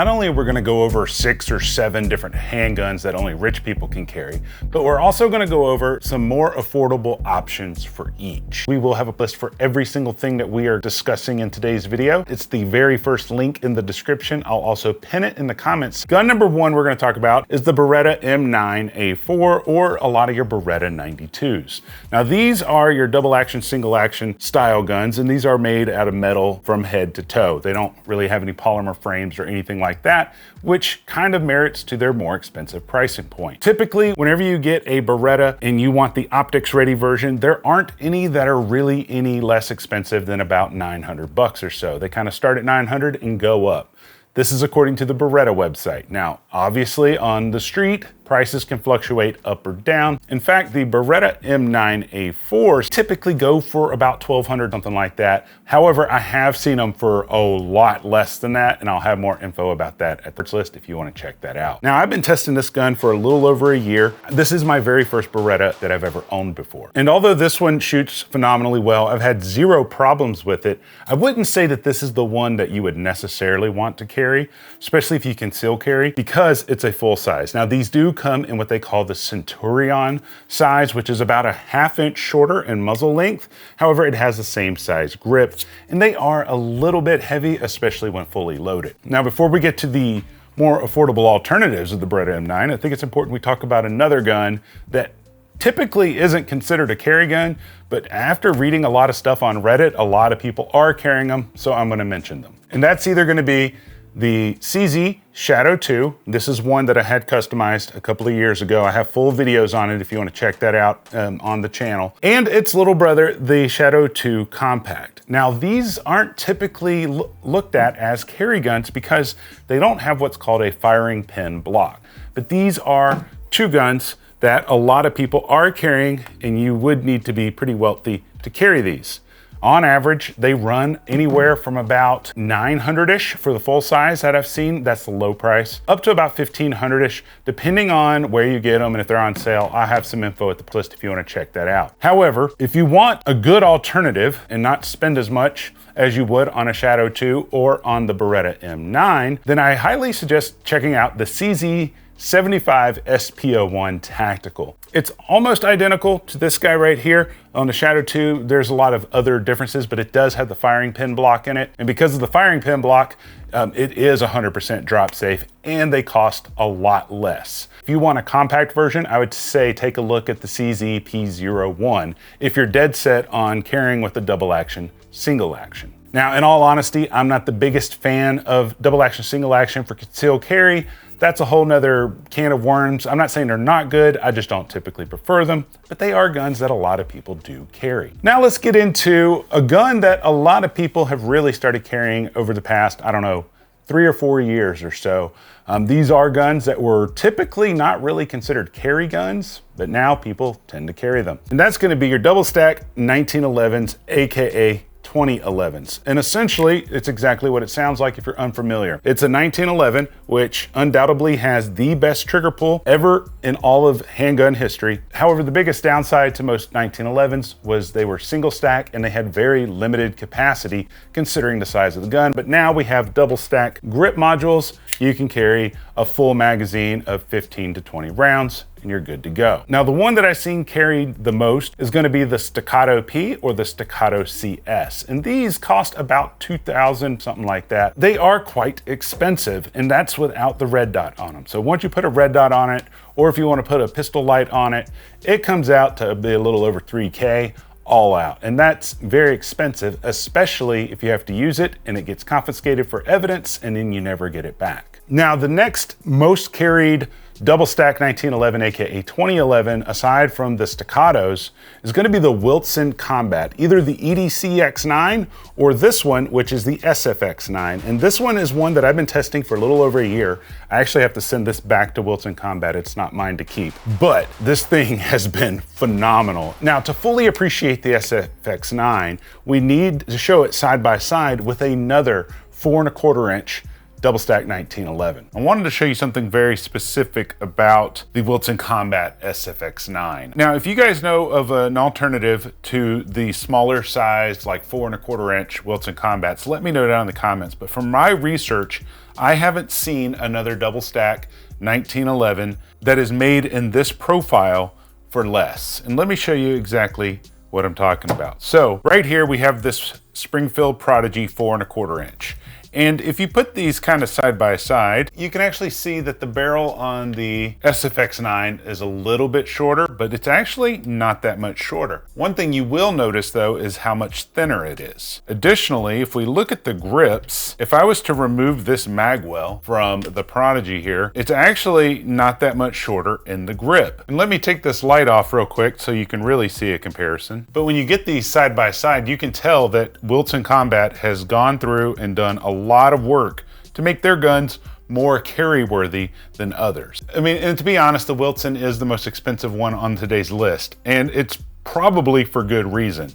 Not only are we gonna go over 6 or 7 different handguns that only rich people can carry, but we're also gonna go over some more affordable options for each. We will have a list for every single thing that we are discussing in today's video. It's the very first link in the description. I'll also pin it in the comments. Gun number 1 we're gonna talk about is the Beretta M9A4, or a lot of your Beretta 92s. Now these are your double action, single action style guns, and these are made out of metal from head to toe. They don't really have any polymer frames or anything like that, which kind of merits to their more expensive pricing point. Typically, whenever you get a Beretta and you want the optics ready version, there aren't any that are really any less expensive than about 900 bucks or so. They kind of start at 900 and go up. This is according to the Beretta website. Now, obviously on the street, prices can fluctuate up or down. In fact, the Beretta M9A4s typically go for about $1,200, something like that. However, I have seen them for a lot less than that, and I'll have more info about that at the list if you want to check that out. Now, I've been testing this gun for a little over a year. This is my very first Beretta that I've ever owned before. And although this one shoots phenomenally well, I've had zero problems with it. I wouldn't say that this is the one that you would necessarily want to carry, especially if you conceal carry, because it's a full size. Now, these do come in what they call the Centurion size, which is about a ½ inch shorter in muzzle length. However, it has the same size grip, and they are a little bit heavy, especially when fully loaded. Now, before we get to the more affordable alternatives of the Beretta M9, I think it's important we talk about another gun that typically isn't considered a carry gun, but after reading a lot of stuff on Reddit, a lot of people are carrying them, so I'm gonna mention them. And that's either gonna be the CZ Shadow 2. This is one that I had customized a couple of years ago. I have full videos on it if you want to check that out on the channel. And its little brother, the Shadow 2 Compact. Now, these aren't typically looked at as carry guns because they don't have what's called a firing pin block. But these are two guns that a lot of people are carrying, and you would need to be pretty wealthy to carry these. On average, they run anywhere from about 900-ish for the full size that I've seen. That's the low price, up to about 1500-ish, depending on where you get them and if they're on sale. I have some info at the list if you want to check that out. However, if you want a good alternative and not spend as much as you would on a Shadow 2 or on the Beretta M9, then I highly suggest checking out the CZ 75 SP01 Tactical. It's almost identical to this guy right here. On the Shadow 2, there's a lot of other differences, but it does have the firing pin block in it. And because of the firing pin block, it is 100% drop safe, and they cost a lot less. If you want a compact version, I would say take a look at the CZ P01 if you're dead set on carrying with the double action, single action. Now, in all honesty, I'm not the biggest fan of double action, single action for concealed carry. That's a whole nother can of worms. I'm not saying they're not good, I just don't typically prefer them, but they are guns that a lot of people do carry. Now let's get into a gun that a lot of people have really started carrying over the past, I don't know, 3 or 4 years or so. These are guns that were typically not really considered carry guns, but now people tend to carry them. And that's gonna be your double stack 1911s, AKA 2011s. And essentially, it's exactly what it sounds like if you're unfamiliar. It's a 1911, which undoubtedly has the best trigger pull ever in all of handgun history. However, the biggest downside to most 1911s was they were single stack and they had very limited capacity considering the size of the gun. But now we have double stack grip modules. You can carry a full magazine of 15 to 20 rounds, and you're good to go. Now, the one that I've seen carried the most is gonna be the Staccato P or the Staccato CS. And these cost about $2,000, something like that. They are quite expensive, and that's without the red dot on them. So once you put a red dot on it, or if you wanna put a pistol light on it, it comes out to be a little over 3K all out. And that's very expensive, especially if you have to use it and it gets confiscated for evidence and then you never get it back. Now, the next most carried double stack 1911, aka 2011, aside from the Staccatos, is going to be the Wilson Combat, either the EDC X9 or this one, which is the SFX9. And this one is one that I've been testing for a little over a year. I actually have to send this back to Wilson Combat. It's not mine to keep, but this thing has been phenomenal. Now, to fully appreciate the SFX9, we need to show it side by side with another 4¼ inch double stack 1911. I wanted to show you something very specific about the Wilson Combat SFX9. Now, if you guys know of an alternative to the smaller size, like 4¼ inch Wilson Combats, let me know down in the comments. But from my research, I haven't seen another double stack 1911 that is made in this profile for less. And let me show you exactly what I'm talking about. So right here we have this Springfield Prodigy 4¼ inch. And if you put these kind of side by side, you can actually see that the barrel on the SFX9 is a little bit shorter, but it's actually not that much shorter. One thing you will notice though is how much thinner it is. Additionally, if we look at the grips, if I was to remove this magwell from the Prodigy here, it's actually not that much shorter in the grip. And let me take this light off real quick so you can really see a comparison. But when you get these side by side, you can tell that Wilson Combat has gone through and done a lot of work to make their guns more carry worthy than others. I mean, and to be honest, the Wilson is the most expensive one on today's list, and it's probably for good reason.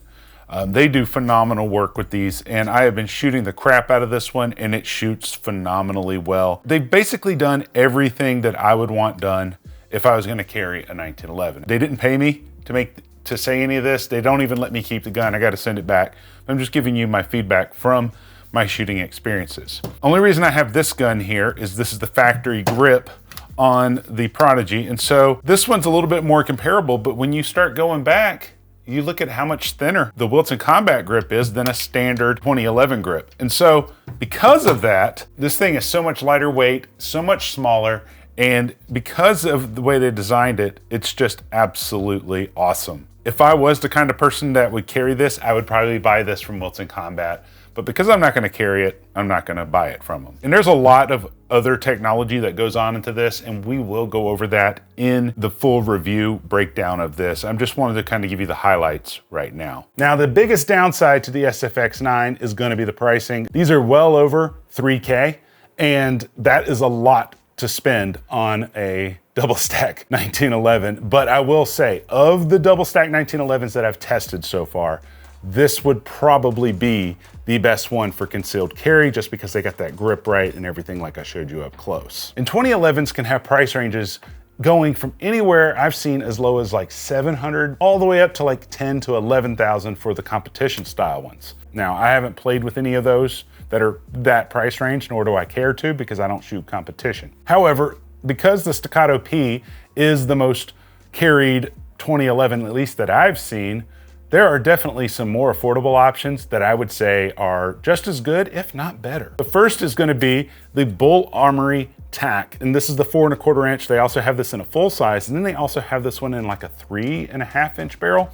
They do phenomenal work with these, and I have been shooting the crap out of this one, and it shoots phenomenally well. They've basically done everything that I would want done if I was going to carry a 1911. They didn't pay me to say any of this. They don't even let me keep the gun. I got to send it back. I'm just giving you my feedback from my shooting experiences. Only reason I have this gun here is this is the factory grip on the Prodigy, and so this one's a little bit more comparable, but when you start going back, you look at how much thinner the Wilson Combat grip is than a standard 2011 grip. And so because of that, this thing is so much lighter weight, so much smaller, and because of the way they designed it, it's just absolutely awesome. If I was the kind of person that would carry this, I would probably buy this from Wilson Combat. But because I'm not going to carry it, I'm not going to buy it from them. And there's a lot of other technology that goes on into this, and we will go over that in the full review breakdown of this. I just wanted to kind of give you the highlights right now. Now, the biggest downside to the SFX9 is going to be the pricing. These are well over $3K, and that is a lot to spend on a double stack 1911. But I will say, of the double stack 1911s that I've tested so far, this would probably be the best one for concealed carry just because they got that grip right and everything like I showed you up close. And 2011s can have price ranges going from anywhere I've seen as low as like 700 all the way up to like 10 to 11,000 for the competition style ones. Now, I haven't played with any of those that are that price range, nor do I care to because I don't shoot competition. However, because the Staccato P is the most carried 2011, at least that I've seen, there are definitely some more affordable options that I would say are just as good, if not better. The first is going to be the Bull Armory TAC, and this is the 4¼ inch. They also have this in a full size, and then they also have this one in like a 3½ inch barrel.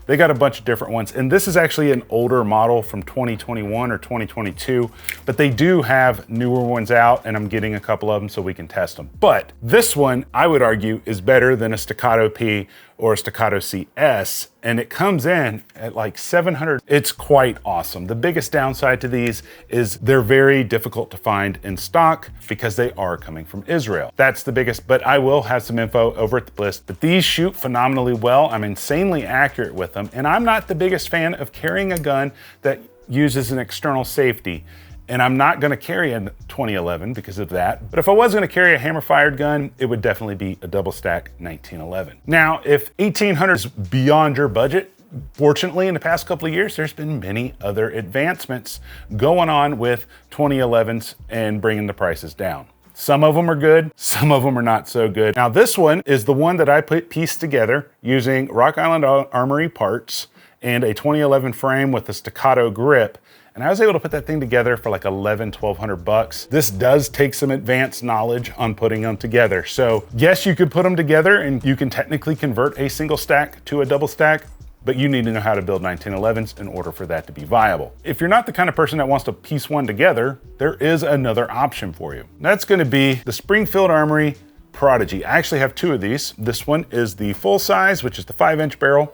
They got a bunch of different ones, and this is actually an older model from 2021 or 2022, but they do have newer ones out, and I'm getting a couple of them so we can test them. But this one, I would argue, is better than a Staccato P or a Staccato CS, and it comes in at like 700. It's quite awesome. The biggest downside to these is they're very difficult to find in stock because they are coming from Israel. That's the biggest, but I will have some info over at the list. But these shoot phenomenally well. I'm insanely accurate with them, and I'm not the biggest fan of carrying a gun that uses an external safety. And I'm not gonna carry a 2011 because of that. But if I was gonna carry a hammer-fired gun, it would definitely be a double stack 1911. Now, if 1800 is beyond your budget, fortunately in the past couple of years, there's been many other advancements going on with 2011s and bringing the prices down. Some of them are good, some of them are not so good. Now this one is the one that I pieced together using Rock Island Armory parts and a 2011 frame with a Staccato grip. And I was able to put that thing together for like $1,100–1,200 bucks. This does take some advanced knowledge on putting them together. So yes, you could put them together and you can technically convert a single stack to a double stack, but you need to know how to build 1911s in order for that to be viable. If you're not the kind of person that wants to piece one together, there is another option for you. That's gonna be the Springfield Armory Prodigy. I actually have two of these. This one is the full size, which is the 5-inch barrel.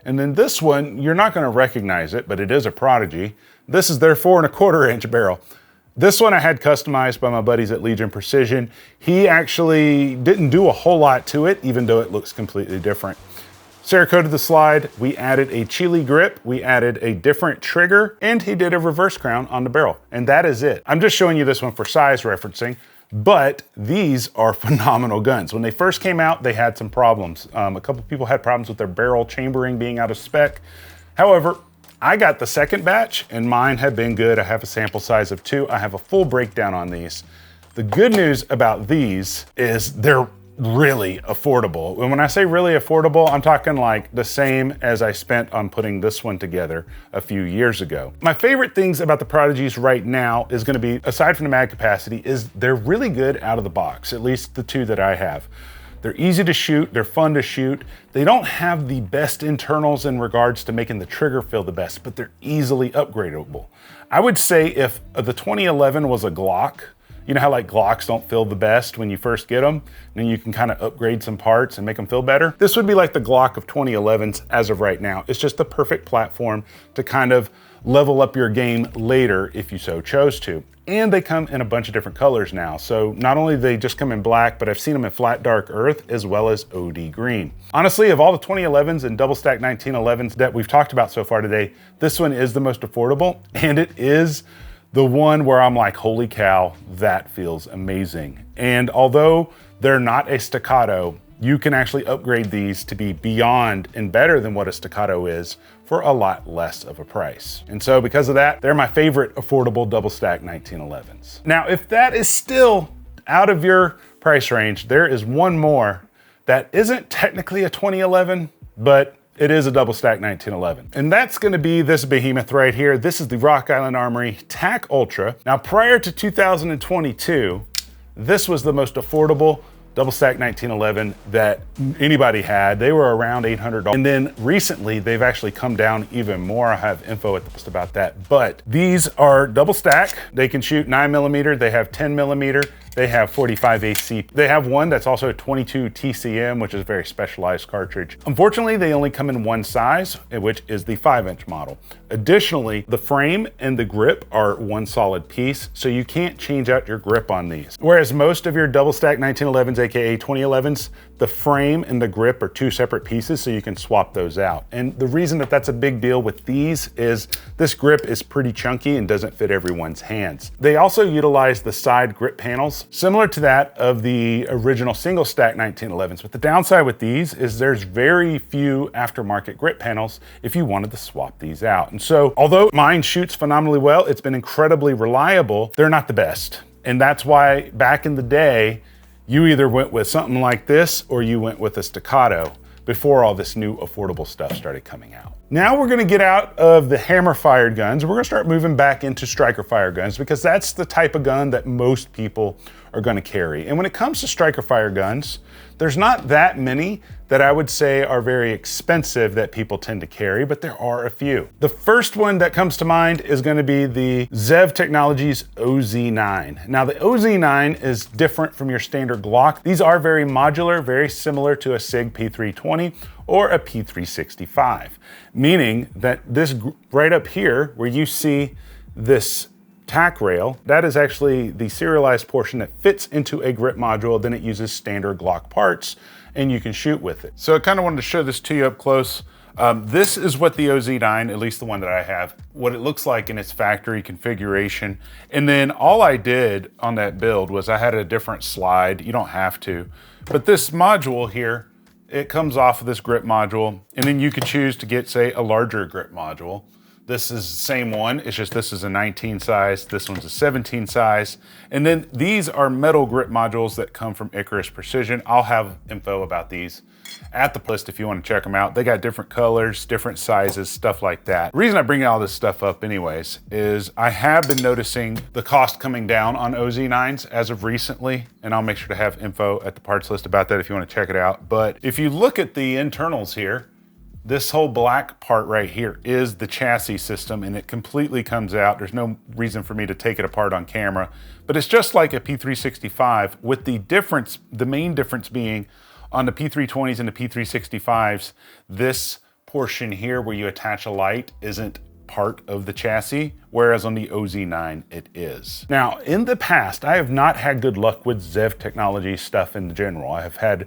And then this one, you're not gonna recognize it, but it is a Prodigy. This is their 4¼ inch barrel. This one I had customized by my buddies at Legion Precision. He actually didn't do a whole lot to it, even though it looks completely different. Cerakoted the slide, we added a Chile grip, we added a different trigger, and he did a reverse crown on the barrel. And that is it. I'm just showing you this one for size referencing, but these are phenomenal guns. When they first came out, they had some problems. A couple people had problems with their barrel chambering being out of spec. However, I got the second batch and mine have been good. I have a sample size of 2. I have a full breakdown on these. The good news about these is they're really affordable. And when I say really affordable, I'm talking like the same as I spent on putting this one together a few years ago. My favorite things about the Prodigies right now is gonna be, aside from the mag capacity, is they're really good out of the box, at least the two that I have. They're easy to shoot, they're fun to shoot. They don't have the best internals in regards to making the trigger feel the best, but they're easily upgradable. I would say if the 2011 was a Glock, you know how like Glocks don't feel the best when you first get them, and then you can kind of upgrade some parts and make them feel better? This would be like the Glock of 2011s as of right now. It's just the perfect platform to kind of level up your game later if you so chose to. And they come in a bunch of different colors now. So not only do they just come in black, but I've seen them in flat dark earth as well as OD green. Honestly, of all the 2011s and double stack 1911s that we've talked about so far today, this one is the most affordable, and it is the one where I'm like, holy cow, that feels amazing. And although they're not a Staccato, you can actually upgrade these to be beyond and better than what a Staccato is for a lot less of a price. And so because of that, they're my favorite affordable double stack 1911s. Now, if that is still out of your price range, there is one more that isn't technically a 2011, but it is a double stack 1911. And that's gonna be this behemoth right here. This is the Rock Island Armory TAC Ultra. Now, prior to 2022, this was the most affordable double stack 1911 that anybody had. They were around $800. And then recently, they've actually come down even more. I have info at the post about that. But these are double stack. They can shoot 9mm, they have 10mm, they have 45 AC. They have one that's also a 22 TCM, which is a very specialized cartridge. Unfortunately, they only come in one size, which is the 5-inch model. Additionally, the frame and the grip are one solid piece, so you can't change out your grip on these. Whereas most of your double stack 1911s, AKA 2011s, the frame and the grip are two separate pieces, so you can swap those out. And the reason that that's a big deal with these is this grip is pretty chunky and doesn't fit everyone's hands. They also utilize the side grip panels, similar to that of the original single stack 1911s. But the downside with these is there's very few aftermarket grip panels if you wanted to swap these out. And so, although mine shoots phenomenally well, it's been incredibly reliable, they're not the best. And that's why back in the day, you either went with something like this or you went with a Staccato before all this new affordable stuff started coming out. Now we're gonna get out of the hammer fired guns. We're gonna start moving back into striker fire guns because that's the type of gun that most people are gonna carry. And when it comes to striker fire guns, there's not that many that I would say are very expensive that people tend to carry, but there are a few. The first one that comes to mind is gonna be the Zev Technologies OZ9. Now the OZ9 is different from your standard Glock. These are very modular, very similar to a SIG P320 or a P365, meaning that this right up here where you see this tack rail, that is actually the serialized portion that fits into a grip module. Then it uses standard Glock parts and you can shoot with it. So I kind of wanted to show this to you up close. This is what the OZ9, at least the one that I have, what it looks like in its factory configuration. And then all I did on that build was I had a different slide. You don't have to, but this module here, it comes off of this grip module, and then you could choose to get, say, a larger grip module. This is the same one, it's just this is a 19 size, this one's a 17 size. And then these are metal grip modules that come from Icarus Precision. I'll have info about these at the list if you want to check them out. They got different colors, different sizes, stuff like that. The reason I bring all this stuff up anyways is I have been noticing the cost coming down on OZ9s as of recently, and I'll make sure to have info at the parts list about that if you want to check it out. But if you look at the internals here, this whole black part right here is the chassis system, and it completely comes out. There's no reason for me to take it apart on camera, but it's just like a P365 with the difference, the main difference being on the P320s and the P365s, this portion here where you attach a light isn't part of the chassis, whereas on the OZ9 it is. Now, in the past, I have not had good luck with Zev Technology stuff in general. I have had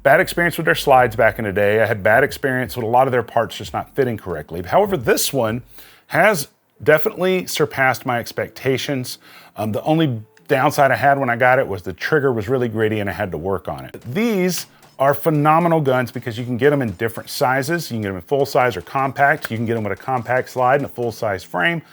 bad experience with their slides back in the day. I had bad experience with a lot of their parts just not fitting correctly. However, this one has definitely surpassed my expectations. The only downside I had when I got it was the trigger was really gritty and I had to work on it. These are phenomenal guns because you can get them in different sizes. You can get them in full size or compact. You can get them with a compact slide and a full size frame.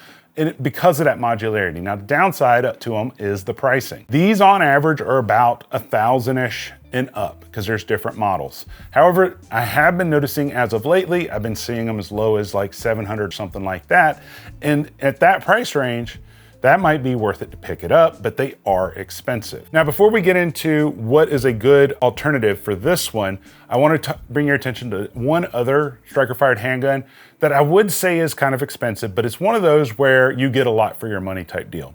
because of that modularity. Now, the downside to them is the pricing. These on average are about $1,000-ish and up because there's different models. However, I have been noticing as of lately, I've been seeing them as low as like 700, something like that. And at that price range, that might be worth it to pick it up, but they are expensive. Now, before we get into what is a good alternative for this one, I want to bring your attention to one other striker-fired handgun that I would say is kind of expensive, but it's one of those where you get a lot for your money type deal.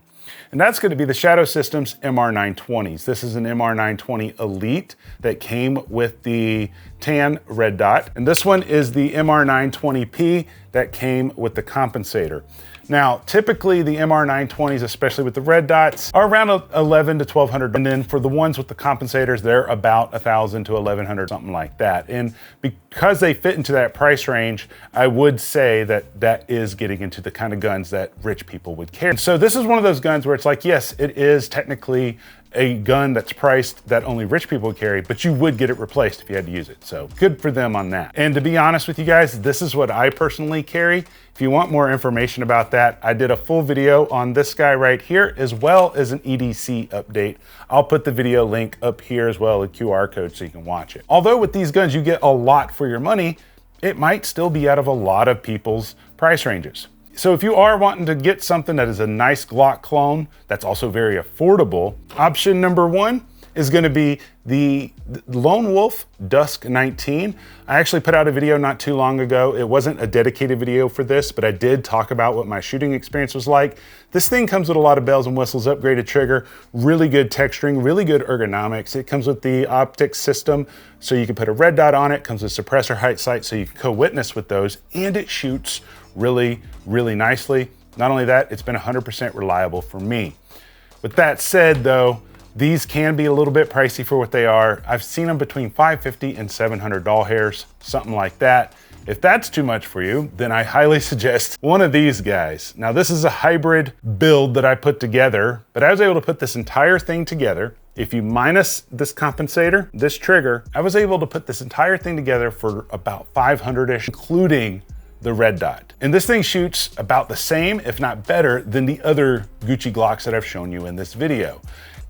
And that's going to be the Shadow Systems MR920s. This is an MR920 Elite that came with the tan red dot. And this one is the MR920P that came with the compensator. Now, typically the MR920s, especially with the red dots, are around $1,100 to $1,200. And then for the ones with the compensators, they're about $1,000 to $1,100, something like that. And because they fit into that price range, I would say that that is getting into the kind of guns that rich people would carry. So this is one of those guns where it's like, yes, it is technically a gun that's priced that only rich people would carry, but you would get it replaced if you had to use it. So good for them on that. And to be honest with you guys, this is what I personally carry. If you want more information about that, I did a full video on this guy right here, as well as an EDC update. I'll put the video link up here as well, a QR code so you can watch it. Although with these guns, you get a lot for your money, it might still be out of a lot of people's price ranges. So if you are wanting to get something that is a nice Glock clone, that's also very affordable, option number one is gonna be the Lone Wolf Dusk 19. I actually put out a video not too long ago. It wasn't a dedicated video for this, but I did talk about what my shooting experience was like. This thing comes with a lot of bells and whistles, upgraded trigger, really good texturing, really good ergonomics. It comes with the Optic system, so you can put a red dot on it, comes with suppressor height sights, so you can co-witness with those, and it shoots really, really nicely. Not only that, it's been 100% reliable for me. With that said though, these can be a little bit pricey for what they are. I've seen them between $550 and $700 hairs, something like that. If that's too much for you, then I highly suggest one of these guys. Now this is a hybrid build that I put together, but I was able to put this entire thing together. If you minus this compensator, this trigger, I was able to put this entire thing together for about 500-ish, including the red dot. And this thing shoots about the same, if not better, than the other Gucci Glocks that I've shown you in this video.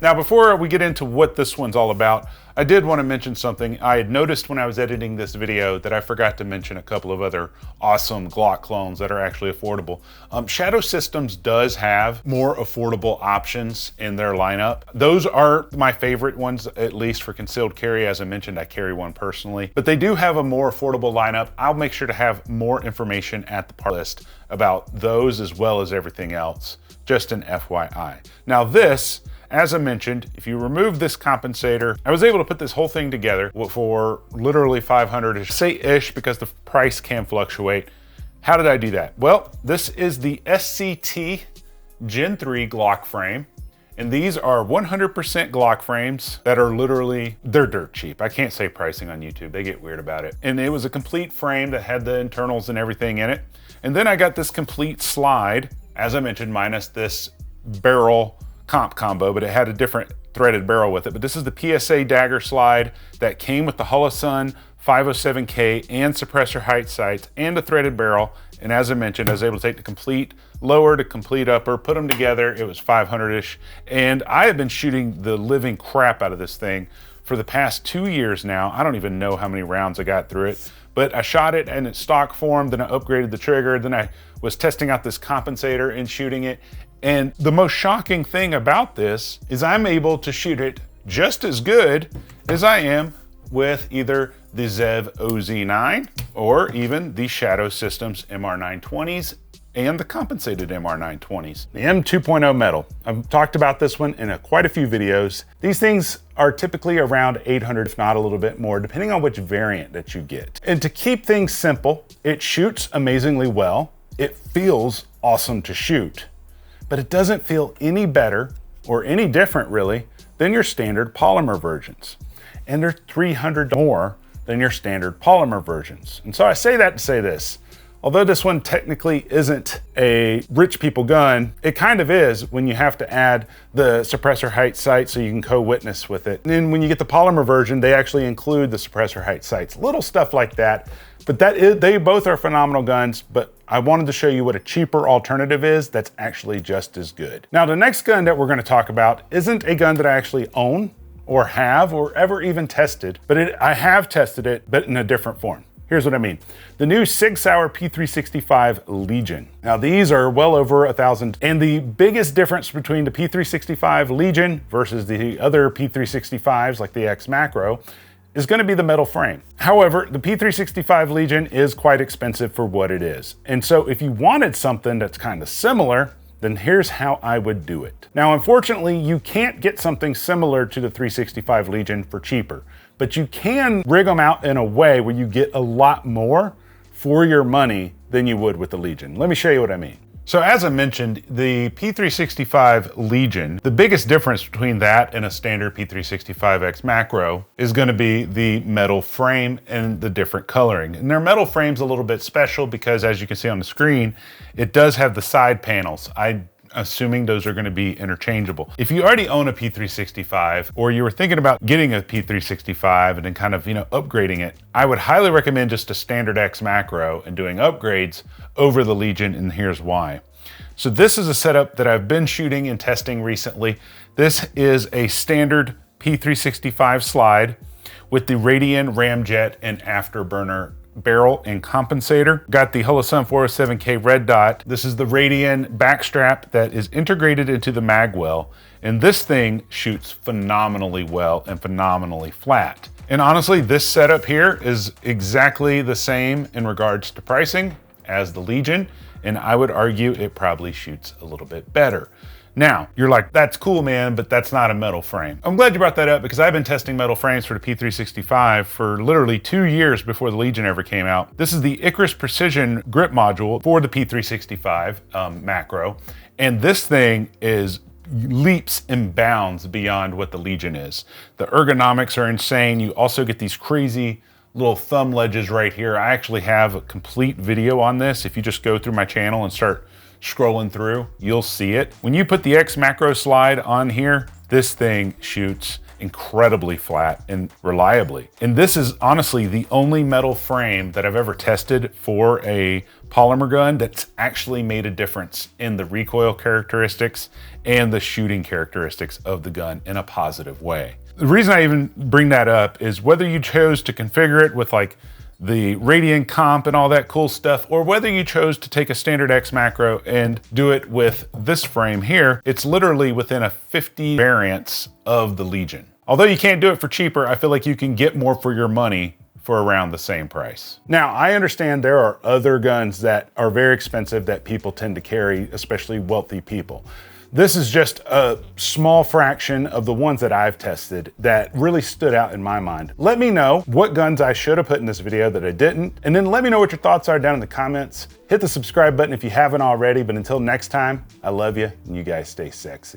Now, before we get into what this one's all about, I did want to mention something. I had noticed when I was editing this video that I forgot to mention a couple of other awesome Glock clones that are actually affordable. Shadow Systems does have more affordable options in their lineup. Those are my favorite ones, at least for concealed carry. As I mentioned, I carry one personally, but they do have a more affordable lineup. I'll make sure to have more information at the part list about those as well as everything else, just an FYI. Now this, as I mentioned, if you remove this compensator, I was able to put this whole thing together for literally 500-ish, say ish because the price can fluctuate. How did I do that? Well, this is the SCT Gen 3 Glock frame. And these are 100% Glock frames that are literally, they're dirt cheap. I can't say pricing on YouTube, they get weird about it. And it was a complete frame that had the internals and everything in it. And then I got this complete slide, as I mentioned, minus this barrel combo, but it had a different threaded barrel with it. But this is the PSA dagger slide that came with the Holosun 507K and suppressor height sights and a threaded barrel. And as I mentioned, I was able to take the complete lower to complete upper, put them together. It was 500-ish. And I have been shooting the living crap out of this thing for the past 2 years now. I don't even know how many rounds I got through it, but I shot it in its stock form, then I upgraded the trigger, then I was testing out this compensator and shooting it. And the most shocking thing about this is I'm able to shoot it just as good as I am with either the Zev OZ9 or even the Shadow Systems MR920s and the compensated MR920s. The M2.0 metal. I've talked about this one in quite a few videos. These things are typically around 800, if not a little bit more, depending on which variant that you get. And to keep things simple, it shoots amazingly well. It feels awesome to shoot, but it doesn't feel any better or any different really than your standard polymer versions. And they're $300 more than your standard polymer versions. And so I say that to say this, Although this one technically isn't a rich people gun, it kind of is when you have to add the suppressor height sight so you can co-witness with it. And then when you get the polymer version, they actually include the suppressor height sights, little stuff like that. But they both are phenomenal guns, but I wanted to show you what a cheaper alternative is that's actually just as good. Now, the next gun that we're gonna talk about isn't a gun that I actually own or have or ever even tested, but I have tested it, but in a different form. Here's what I mean. The new Sig Sauer P365 Legion. Now these are well over 1,000, and the biggest difference between the P365 Legion versus the other P365s like the X Macro is gonna be the metal frame. However, the P365 Legion is quite expensive for what it is. And so if you wanted something that's kind of similar, then here's how I would do it. Now, unfortunately, you can't get something similar to the 365 Legion for cheaper, but you can rig them out in a way where you get a lot more for your money than you would with the Legion. Let me show you what I mean. So as I mentioned, the P365 Legion, the biggest difference between that and a standard P365X Macro is gonna be the metal frame and the different coloring. And their metal frame's a little bit special because, as you can see on the screen, it does have the side panels. I'm assuming those are gonna be interchangeable. If you already own a P365 or you were thinking about getting a P365 and then kind of, upgrading it, I would highly recommend just a standard X Macro and doing upgrades over the Legion, and here's why. So this is a setup that I've been shooting and testing recently. This is a standard P365 slide with the Radian ramjet and afterburner barrel and compensator. Got the Holosun 407K red dot. This is the Radian backstrap that is integrated into the magwell, and this thing shoots phenomenally well and phenomenally flat. And honestly, this setup here is exactly the same in regards to pricing as the Legion, and I would argue it probably shoots a little bit better. Now, you're like, that's cool, man, but that's not a metal frame. I'm glad you brought that up because I've been testing metal frames for the P365 for literally 2 years before the Legion ever came out. This is the Icarus Precision grip module for the P365 Macro, and this thing is leaps and bounds beyond what the Legion is. The ergonomics are insane. You also get these crazy little thumb ledges right here. I actually have a complete video on this. If you just go through my channel and start scrolling through, you'll see it. When you put the X Macro slide on here, this thing shoots incredibly flat and reliably. And this is honestly the only metal frame that I've ever tested for a polymer gun that's actually made a difference in the recoil characteristics and the shooting characteristics of the gun in a positive way. The reason I even bring that up is whether you chose to configure it with like the Radian comp and all that cool stuff, or whether you chose to take a standard X Macro and do it with this frame here, it's literally within a 50 variants of the Legion. Although you can't do it for cheaper, I feel like you can get more for your money for around the same price. Now, I understand there are other guns that are very expensive that people tend to carry, especially wealthy people. This is just a small fraction of the ones that I've tested that really stood out in my mind. Let me know what guns I should have put in this video that I didn't, and then let me know what your thoughts are down in the comments. Hit the subscribe button if you haven't already, but until next time, I love you, and you guys stay sexy.